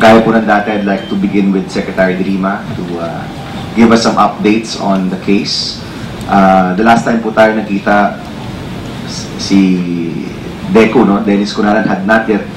Gaya po ng dati, I'd like to begin with Secretary Drima to give us some updates on the case. The last time po tayo nakita, si Deco, no? Dennis Cunanan had not yet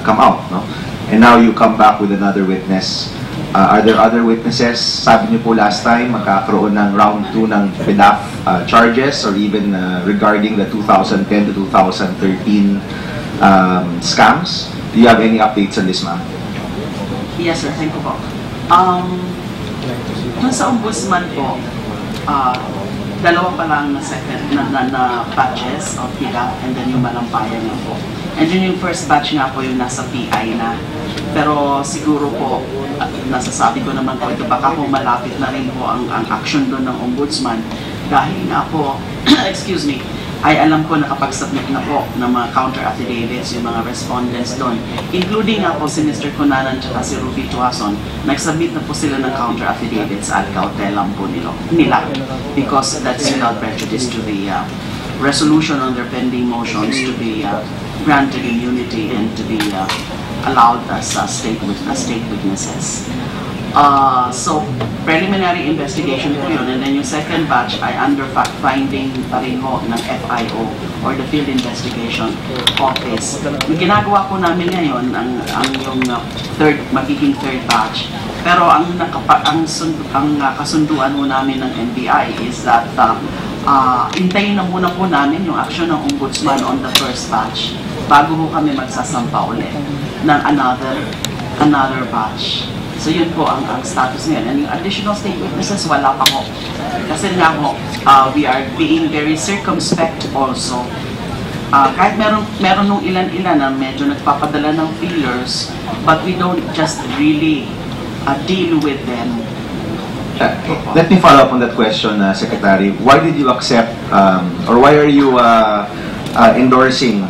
come out, no? And now you come back with another witness. Are there other witnesses? Sabi niyo po last time, magkakaroon ng round 2 ng PDAF charges or even regarding the 2010 to 2013 scams. Do you have any updates on this, ma'am? Yes, sir. Thank you po. Dun sa ombudsman po, dalawa pa lang na batches of PDAF and then yung malampayan na po. And yun yung first batch nga po yung nasa PI na. Pero siguro po, nasasabi ko naman po ito, baka po malapit na rin po ang action doon ng ombudsman. Dahil nga po, excuse me, ay alam ko nakapag-submit na po ng mga counter-affidavits yung mga respondents doon. Including nga po si Mr. Cunanan at si Ruby Tuason, nag-submit na po sila ng counter-affidavits at kautelam po nila. Because that's without prejudice to the resolution on their pending motions to be granted immunity and to be allowed as state witnesses. So, preliminary investigation po yun. And then yung second batch ay under fact-finding pa rin ho ng FIO or the Field Investigation Office. Yung ginagawa po namin ngayon, ang yung magiging third batch. Pero ang kasunduan mo namin ng NBI is that intayin na muna po namin yung action ng Ombudsman on the first batch bago ho kami magsasampa ulit ng another batch. So yun po ang status ngayon. And yung additional state witnesses, wala pa po. Kasi nga po, we are being very circumspect also. Kahit meron nung ilan-ilan na medyo nagpapadala ng feelers, but we don't just really deal with them. Let me follow up on that question, Secretary. Why did you accept, or why are you endorsing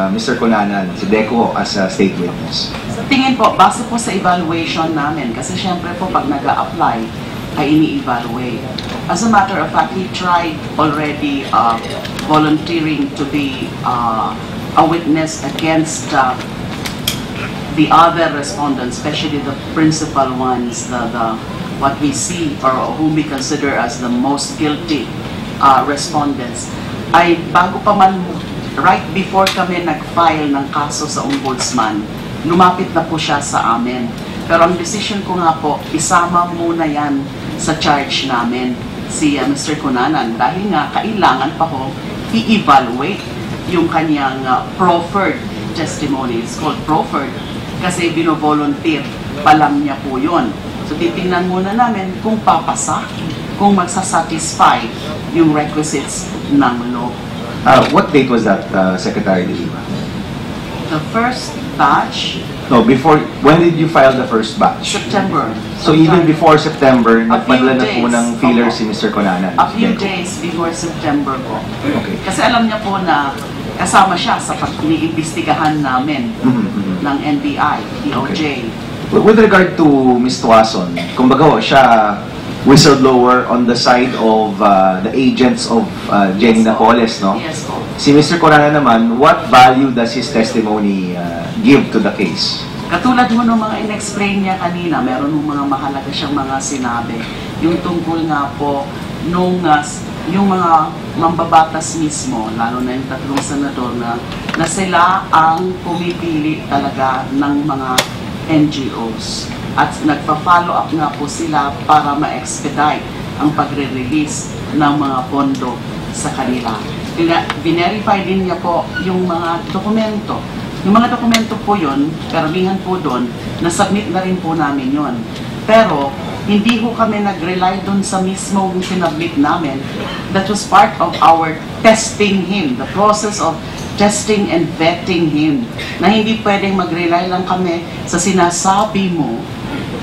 Mr. Cunanan, si Deco, as a state witness? Sa tingin po, base po sa evaluation namin, kasi syempre po pag nag-a-apply, ay ini-evaluate. As a matter of fact, he tried already volunteering to be a witness against the other respondents, especially the principal ones, what we see or whom we consider as the most guilty respondents. Ay bago pa man, right before kami nag-file ng kaso sa ombudsman, lumapit na po siya sa amin. Pero ang decision ko nga po, isama muna yan sa charge namin, si Mr. Cunanan. Dahil nga, kailangan pa ho i-evaluate yung kanyang proffered testimony. It's called proffered kasi bino-volunteer pa lang niya po yun. So titingnan muna namin kung papasa, kung magsasatisfy yung requisites ng law. What date was that, Secretary De Lima? The first batch? No, before, when did you file the first batch? September. So even before September, nagpadala na po ng feeler si Mr. Cunanan? A few days before September po. Okay. Kasi alam niya po na kasama siya sa pag-iimbestigahan namin ng NBI, DOJ. Okay. With regard to Ms. Tuason, kumbaga siya whistleblower on the side of the agents of Jenny Napoles, no? Yes po. Si Mr. Cunanan naman, what value does his testimony give to the case? Katulad mo ng mga in-explain niya kanina, meron ng mga mahalaga siyang mga sinabi. Yung tungkol nga po nung yung mga mambabatas mismo, lalo na yung tatlong senador na sila ang pumipili talaga ng mga NGOs. At nagpa-follow up nga po sila para ma-expedite ang pagre-release ng mga pondo sa kanila. Verify din niya po yung mga dokumento. Yung mga dokumento po yun, karamihan po doon, na-submit na rin po namin yun. Pero, hindi po kami nag-rely doon sa mismong sinubmit namin. That was part of our testing him, the process of testing and vetting him. Na hindi pwedeng mag-rely lang kami sa sinasabi mo.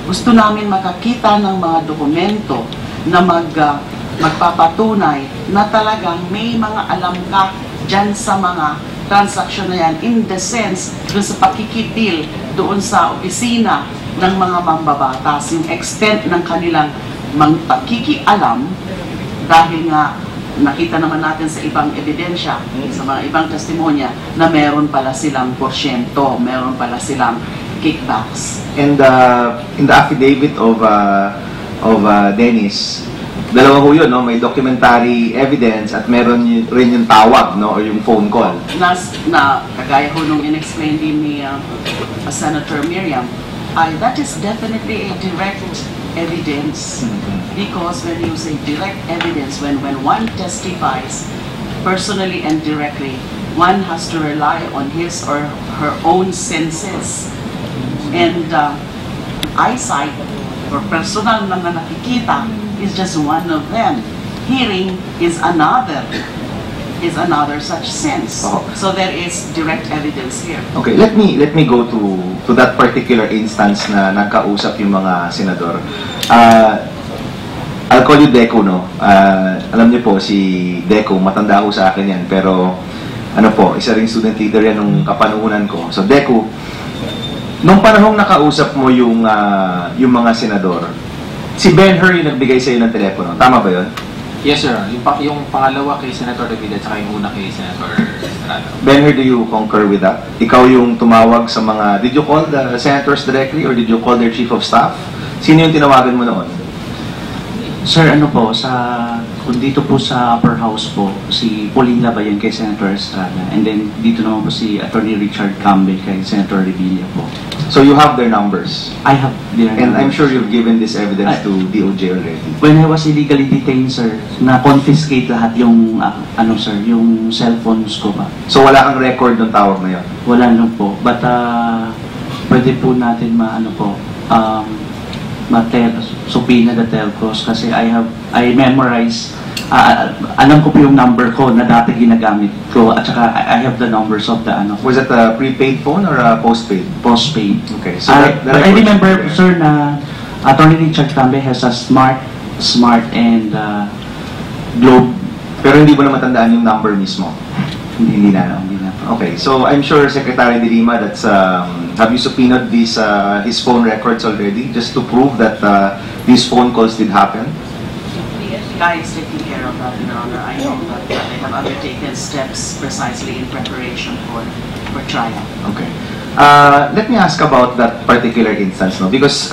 Gusto namin makakita ng mga dokumento na magpapatunay na talagang may mga alam ka dyan sa mga transaksyon na yan, in the sense, doon sa pakikipil, doon sa opisina ng mga mambabatas, yung extent ng kanilang pakikialam, dahil nga nakita naman natin sa ibang ebidensya, sa mga ibang testimonya, na meron pala silang porsyento, meron pala silang kickbacks. And in the affidavit of Dennis, dalawa ho yun, no? May documentary evidence at meron rin yung tawag, no? Or yung phone call. Na kagaya ho nung in-explain din ni Senator Miriam, that is definitely a direct evidence. Because when you say direct evidence, when one testifies personally and directly, one has to rely on his or her own senses. And eyesight or personal na nakikita is just one of them. Hearing is another such sense. Oh. So there is direct evidence here. Okay, let me go to that particular instance na nagkausap yung mga senador. I'll call you Deco, no? Alam niyo po, si Deco, matanda ko sa akin yan, pero ano po, isa ring student leader yan nung kapanuhunan ko. So Deco, nung panahong nakausap mo yung mga senador, si Ben-Hur yung nagbigay sa'yo ng telepono. Tama ba yun? Yes, sir. Yung pangalawa kay Senator David at saka yung una kay Senator Estrada. Ben-Hur, do you concur with that? Ikaw yung tumawag sa mga... Did you call the senators directly or did you call their chief of staff? Sino yung tinawagan mo noon? Sir, ano po, kung dito po sa upper house po, si Pauline Labayon kay Senator Estrada, and then dito naman po si Attorney Richard Campbell kay Senator Revilla po. So you have their numbers? I have their And I'm numbers. sure you've given this evidence to DOJ already. When I was illegally detained, sir, na-confiscate lahat yung, yung cellphones ko ba. So wala kang record ng tawag na yun? Wala lang po. But, pwede po natin subpoena the telcos kasi I memorize, alam ko po yung number ko na dati ginagamit ko at saka I have the numbers of the Was it a prepaid phone or a postpaid? postpaid. Okay, so But I remember, sir, na Attorney Richard Campbell has a smart and Globe. Pero hindi mo na matandaan yung number mismo? Hindi na. Okay. Okay, so I'm sure Secretary De Lima, have you subpoenaed his phone records already just to prove that these phone calls did happen? Guy is taking care of that, Your Honor. I know that they have undertaken steps precisely in preparation for trial. Okay. Let me ask about that particular instance, no? Because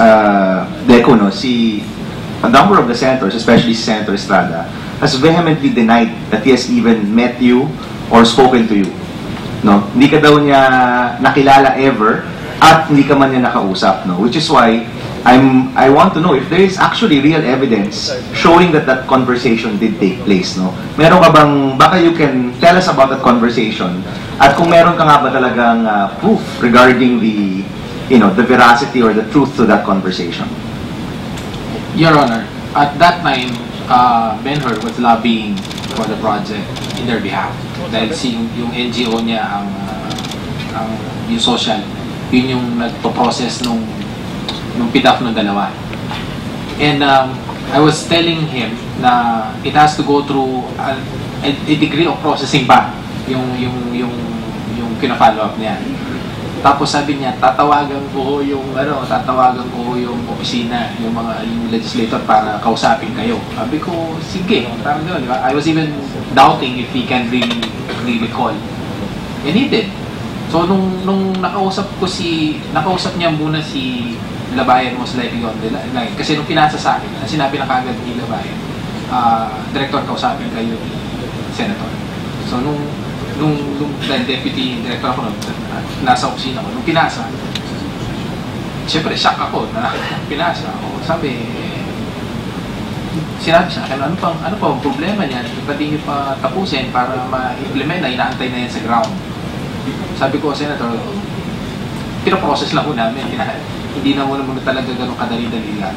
Deco, no, a number of the senators, especially Senator Estrada, has vehemently denied that he has even met you or spoken to you. No? Hindi ka daw niya nakilala ever at hindi ka man niya nakausap, no? Which is why I want to know if there is actually real evidence showing that conversation did take place, no? Meron ka bang, baka you can tell us about that conversation at kung meron ka nga ba talagang proof regarding the veracity or the truth to that conversation. Your Honor, at that time, Ben-Hur was lobbying for the project in their behalf. Dahil yung NGO niya yung social, yun yung nagpo-process nung PDAF ng dalawa. And I was telling him na it has to go through a degree of processing ba yung kina-follow up niya. Tapos sabi niya, tatawagan ko yung opisina, yung legislator para kausapin kayo. Sabi ko, sige, parang gano'n, di ba? I was even doubting if he can really call. And he did. So nung nakausap niya muna si Labayan, most likely on the line. Kasi nung pinasa sa akin, sinabi na kagad ni Labayan, Director, kausapin kayo ni Senator. So nung deputy director ako nasa opisina ko, nung pinasa, siyempre shock ako na pinasa ako. Sinabi sa akin, ano pa ang problema niyan? Ba't hindi pa tapusin para ma-implement na inaantay na yan sa ground? Sabi ko, Senator, pinaprocess lang ko namin. Hindi na muna talaga ganun kadali-dali lang.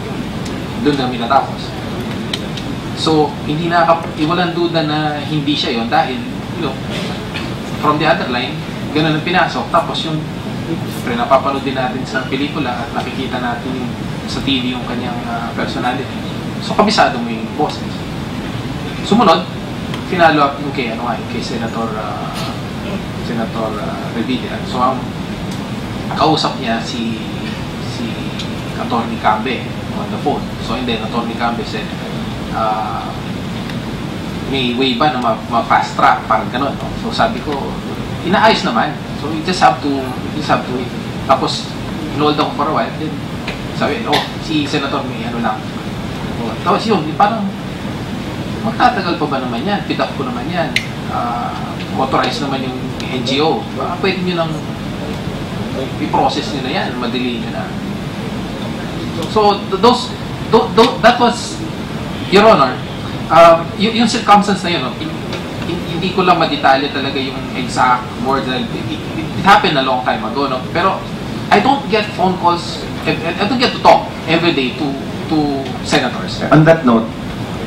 Doon kami natapos. So, walang duda na hindi siya yon dahil, from the other line, ganun ang pinasok. Tapos siyempre, napapanood din natin sa pelikula at nakikita natin sa TV yung kanyang personality. So, kabisado mo yung boses. Sumunod, finalo up yung kay Senator Revilla. So, ang kausap niya si Attorney Cambe on the phone. So, and then Attorney Cambe said, may way ba na ma-fast track, parang gano'n, no? So sabi ko, inaayos naman. So you just have to wait. Tapos inold ako for a while. Then, sabi, si Senator may ano lang. Tapos yun, parang, magtatagal pa ba naman yan? Pick up ko naman yan. Authorize naman yung NGO. Baka pwede nyo nang i-process nyo na yan, madali nyo na. So, that was, Your Honor, yung circumstance na yun, hindi ko lang madetalye talaga yung exact words. It happened a long time ago, no? Pero, I don't get phone calls, I don't get to talk every day to senators. On that note,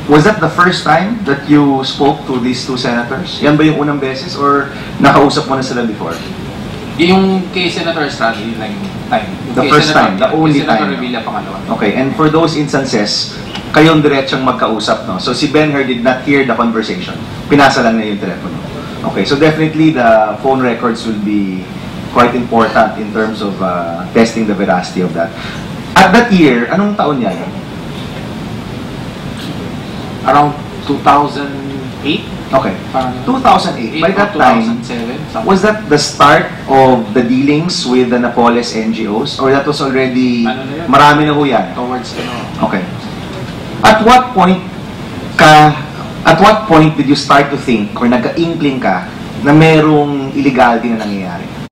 was that the first time that you spoke to these two senators? Yan ba yung unang beses or nakausap mo na sila before? Yung kay Senator Estrada, yun lang yung time. Yung The kay first time, the only Senator time. Revilla, pangalawa. Okay, and for those instances, kayong diretsong magkausap, no? So si Benher did not hear the conversation. Pinasa lang niya yung telepono. Okay, so definitely the phone records will be quite important in terms of testing the veracity of that. At that year, anong taon niya yun? Around 2008? Okay, Parang 2008. By that time, 2007, something. was that the start of the dealings with the Napoles NGOs? Or that was already, Ano na yun? marami na ho yan? Towards, Okay. At what point did you start to think or nagka-inkling ka na merong illegality na nangyayari?